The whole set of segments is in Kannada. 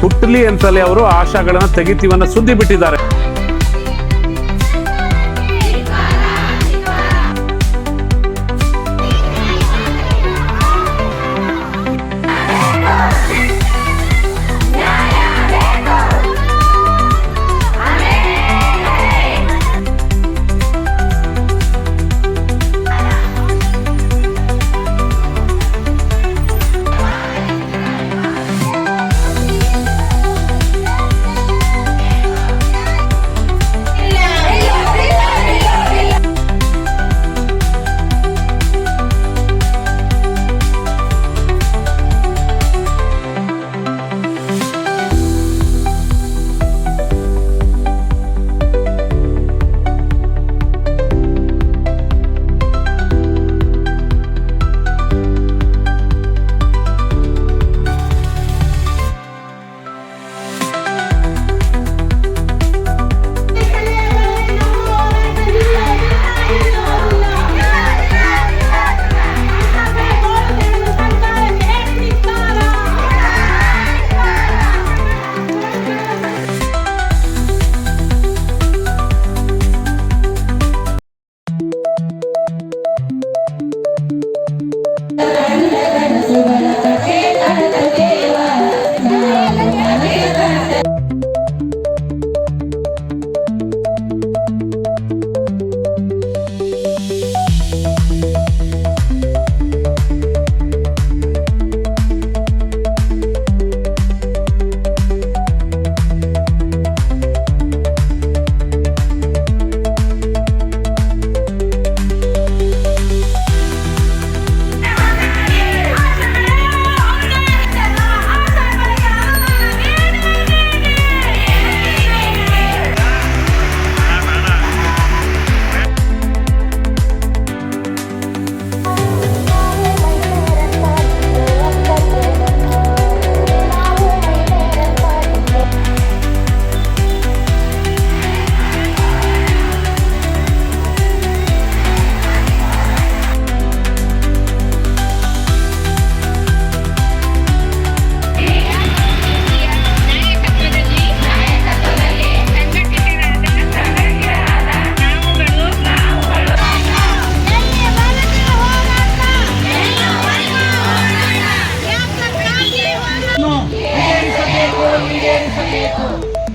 ಹುಟ್ಟಲಿ ಅಂತಲೇ ಅವರು ಆಶಾಗಳನ್ನ ತೆಗಿತೀವನ್ನ ಸುದ್ದಿ ಬಿಟ್ಟಿದ್ದಾರೆ.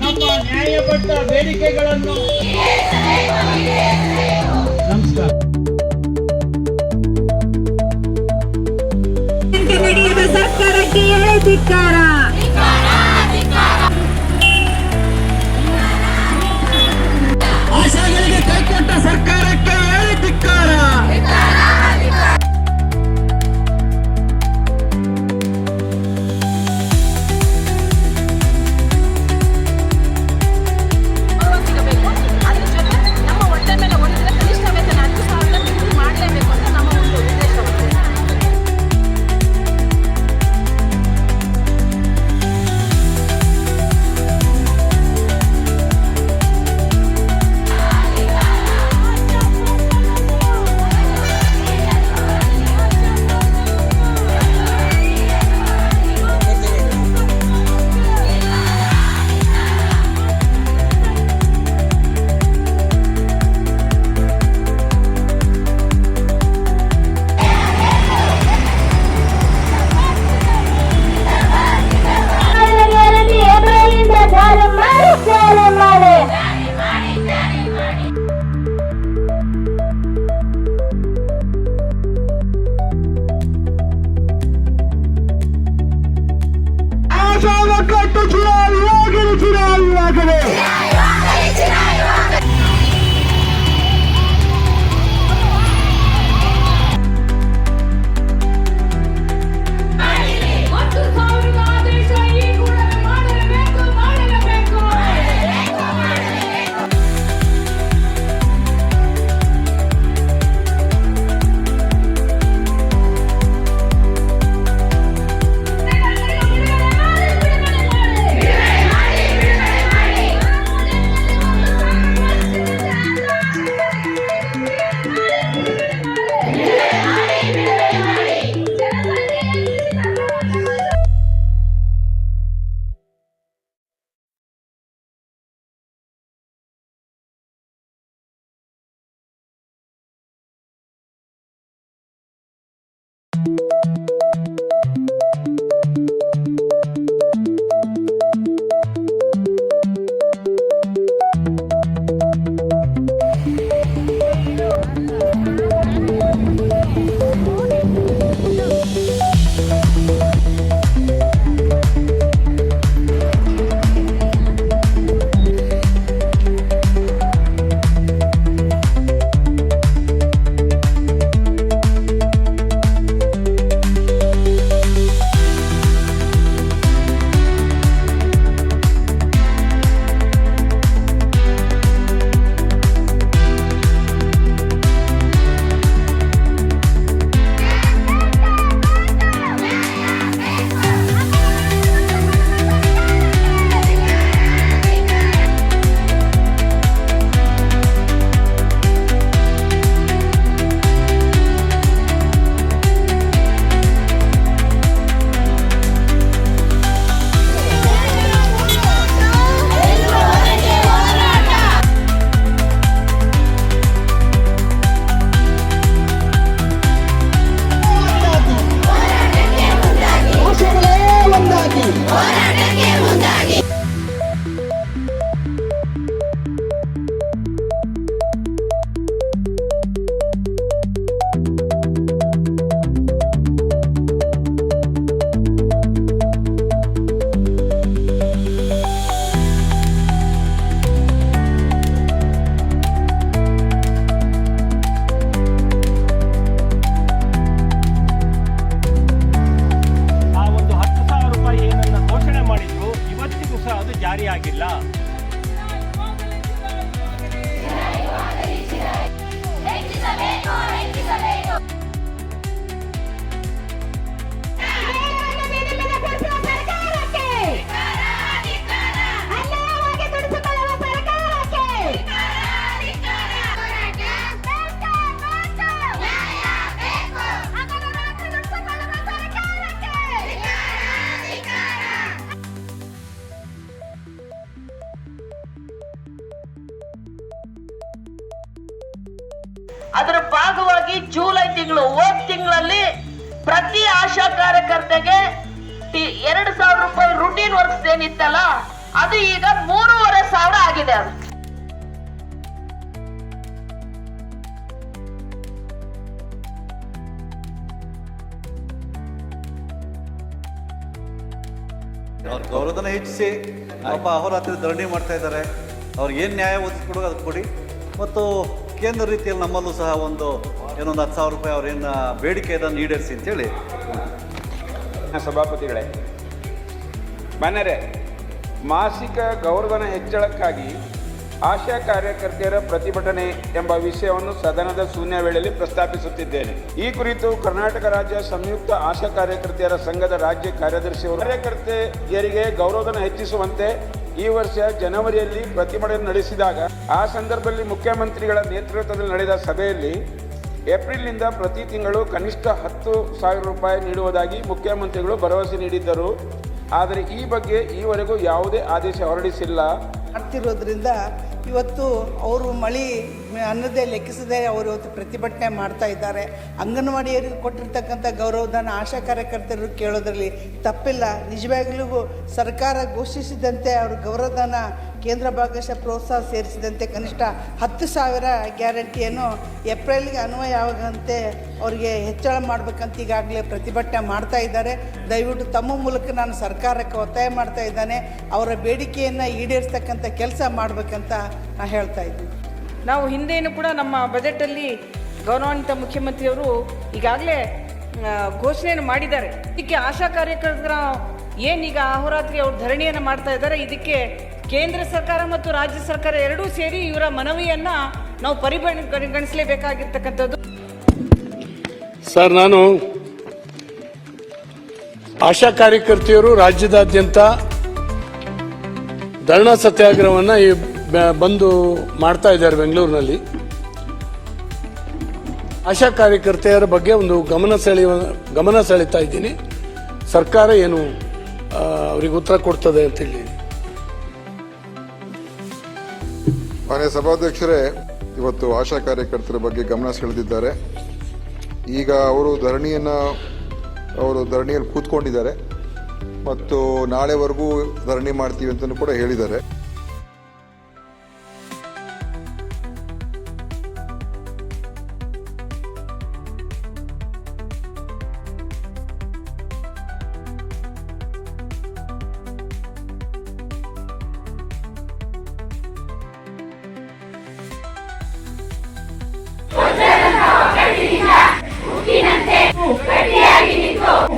ನಮ್ಮ ನ್ಯಾಯಬದ್ಧ ಬೇಡಿಕೆಗಳನ್ನು ನಮಸ್ಕಾರ. ನಡೆಯದ ಸರ್ಕಾರಕ್ಕೆ ಧಿಕ್ಕಾರ. ಆಶಾಗಳಿಗೆ ಕೈಕೊಟ್ಟ ಸರ್ಕಾರಕ್ಕೆ ಧಿಕ್ಕಾರ. ಜುಲೈ ತಿಂಗಳು ಹೋದ ತಿಂಗಳಲ್ಲಿ ಪ್ರತಿ ಆಶಾ ಕಾರ್ಯಕರ್ತೆಗೆ 2,000 ರೂಪಾಯಿ ರುಟೀನ್ ವರ್ಕ್ಸ್ ಏನಿತ್ತಲ್ಲ ಅದು ಈಗ 3,500 ಆಗಿದೆ. ಅದು ಅವ್ರ ಗೌರವಧನ ಹೆಚ್ಚಿಸಿ ಪಾಪ ಅಹೋರಾತ್ರಿ ಧರಣಿ ಮಾಡ್ತಾ ಇದ್ದಾರೆ. ಅವ್ರಿಗೆ ಏನು ನ್ಯಾಯ ಒದಗಿಸ್ಕೊಡೋ ಅದಕ್ಕೆ ಕೊಡಿ. ಮತ್ತು ಕೇಂದ್ರ ರೀತಿಯಲ್ಲಿ ನಮ್ಮಲ್ಲೂ ಸಹ ಒಂದು 10,000 ರೂಪಾಯಿ ಅವ್ರೇನು ಬೇಡಿಕೆ ಇದನ್ನು ಈಡೇರಿಸಿ ಅಂತೇಳಿ. ಸಭಾಪತಿಗಳೇ, ಮಾನ್ಯರೇ, ಮಾಸಿಕ ಗೌರವಧನ ಹೆಚ್ಚಳಕ್ಕಾಗಿ ಆಶಾ ಕಾರ್ಯಕರ್ತೆಯರ ಪ್ರತಿಭಟನೆ ಎಂಬ ವಿಷಯವನ್ನು ಸದನದ ಶೂನ್ಯ ವೇಳೆಯಲ್ಲಿ ಪ್ರಸ್ತಾಪಿಸುತ್ತಿದ್ದೇನೆ. ಈ ಕುರಿತು ಕರ್ನಾಟಕ ರಾಜ್ಯ ಸಂಯುಕ್ತ ಆಶಾ ಕಾರ್ಯಕರ್ತೆಯರ ಸಂಘದ ರಾಜ್ಯ ಕಾರ್ಯದರ್ಶಿಯವರು ಕಾರ್ಯಕರ್ತೆಯರಿಗೆ ಗೌರವಧನ ಹೆಚ್ಚಿಸುವಂತೆ ಈ ವರ್ಷ ಜನವರಿಯಲ್ಲಿ ಪ್ರತಿಭಟನೆ ನಡೆಸಿದಾಗ ಆ ಸಂದರ್ಭದಲ್ಲಿ ಮುಖ್ಯಮಂತ್ರಿಗಳ ನೇತೃತ್ವದಲ್ಲಿ ನಡೆದ ಸಭೆಯಲ್ಲಿ ಏಪ್ರಿಲ್ನಿಂದ ಪ್ರತಿ ತಿಂಗಳು ಕನಿಷ್ಠ 10,000 ರೂಪಾಯಿ ನೀಡುವುದಾಗಿ ಮುಖ್ಯಮಂತ್ರಿಗಳು ಭರವಸೆ ನೀಡಿದ್ದರು. ಆದರೆ ಈ ಬಗ್ಗೆ ಈವರೆಗೂ ಯಾವುದೇ ಆದೇಶ ಹೊರಡಿಸಿಲ್ಲ. ಮಾಡ್ತಿರೋದ್ರಿಂದ ಇವತ್ತು ಅವರು ಮಳೆ ಅನ್ನದೇ ಲೆಕ್ಕಿಸದೆ ಅವರು ಇವತ್ತು ಪ್ರತಿಭಟನೆ ಮಾಡ್ತಾ ಇದ್ದಾರೆ. ಅಂಗನವಾಡಿಯವರಿಗೆ ಕೊಟ್ಟಿರ್ತಕ್ಕಂಥ ಗೌರವಧನ ಆಶಾ ಕಾರ್ಯಕರ್ತರು ಕೇಳೋದ್ರಲ್ಲಿ ತಪ್ಪಿಲ್ಲ. ನಿಜವಾಗ್ಲೂ ಸರ್ಕಾರ ಘೋಷಿಸಿದಂತೆ ಅವರು ಗೌರವಧನ ಕೇಂದ್ರ ಭಾಗಶಃ ಪ್ರೋತ್ಸಾಹ ಸೇರಿಸಿದಂತೆ ಕನಿಷ್ಠ 10,000 ಗ್ಯಾರಂಟಿಯನ್ನು ಏಪ್ರಿಲ್ಗೆ ಅನ್ವಯ ಆಗುವಂತೆ ಅವರಿಗೆ ಹೆಚ್ಚಳ ಮಾಡಬೇಕಂತ ಈಗಾಗಲೇ ಪ್ರತಿಭಟನೆ ಮಾಡ್ತಾ ಇದ್ದಾರೆ. ದಯವಿಟ್ಟು ತಮ್ಮ ಮೂಲಕ ನಾನು ಸರ್ಕಾರಕ್ಕೆ ಒತ್ತಾಯ ಮಾಡ್ತಾ ಇದ್ದಾನೆ, ಅವರ ಬೇಡಿಕೆಯನ್ನು ಈಡೇರಿಸ್ತಕ್ಕಂಥ ಕೆಲಸ ಮಾಡಬೇಕಂತ ನಾನು ಹೇಳ್ತಾ ಇದ್ದೀನಿ. ನಾವು ಹಿಂದೇನು ಕೂಡ ನಮ್ಮ ಬಜೆಟಲ್ಲಿ ಗೌರವಾನ್ವಿತ ಮುಖ್ಯಮಂತ್ರಿಯವರು ಈಗಾಗಲೇ ಘೋಷಣೆಯನ್ನು ಮಾಡಿದ್ದಾರೆ. ಇದಕ್ಕೆ ಆಶಾ ಕಾರ್ಯಕರ್ತರ ಏನೀಗ ಅಹೋರಾತ್ರಿ ಅವರು ಧರಣಿಯನ್ನು ಮಾಡ್ತಾ ಇದ್ದಾರೆ, ಇದಕ್ಕೆ ಕೇಂದ್ರ ಸರ್ಕಾರ ಮತ್ತು ರಾಜ್ಯ ಸರ್ಕಾರ ಎರಡೂ ಸೇರಿ ಇವರ ಮನವಿಯನ್ನು ನಾವು ಪರಿಗಣಿಸಲೇಬೇಕಾಗಿರ್ತಕ್ಕಂಥದ್ದು. ಸರ್, ನಾನು ಆಶಾ ಕಾರ್ಯಕರ್ತೆಯರು ರಾಜ್ಯದಾದ್ಯಂತ ಧರಣಾ ಸತ್ಯಾಗ್ರಹವನ್ನು ಬಂದು ಮಾಡ್ತಾ ಇದ್ದಾರೆ ಬೆಂಗಳೂರಿನಲ್ಲಿ. ಆಶಾ ಕಾರ್ಯಕರ್ತೆಯರ ಬಗ್ಗೆ ಒಂದು ಗಮನ ಸೆಳೀತಾ ಇದ್ದೀನಿ. ಸರ್ಕಾರ ಏನು ಅವರಿಗೆ ಉತ್ತರ ಕೊಡ್ತದೆ ಅಂತೇಳಿ. ಮಾನ್ಯ ಸಭಾಧ್ಯಕ್ಷರೇ, ಇವತ್ತು ಆಶಾ ಕಾರ್ಯಕರ್ತರ ಬಗ್ಗೆ ಗಮನ ಸೆಳೆದಿದ್ದಾರೆ. ಈಗ ಅವರು ಧರಣಿಯಲ್ಲಿ ಕೂತ್ಕೊಂಡಿದ್ದಾರೆ ಮತ್ತು ನಾಳೆವರೆಗೂ ಧರಣಿ ಮಾಡ್ತೀವಿ ಅಂತಲೂ ಕೂಡ ಹೇಳಿದ್ದಾರೆ. ಗಟ್ಟಿಯಾಗಿ ನಿಂತು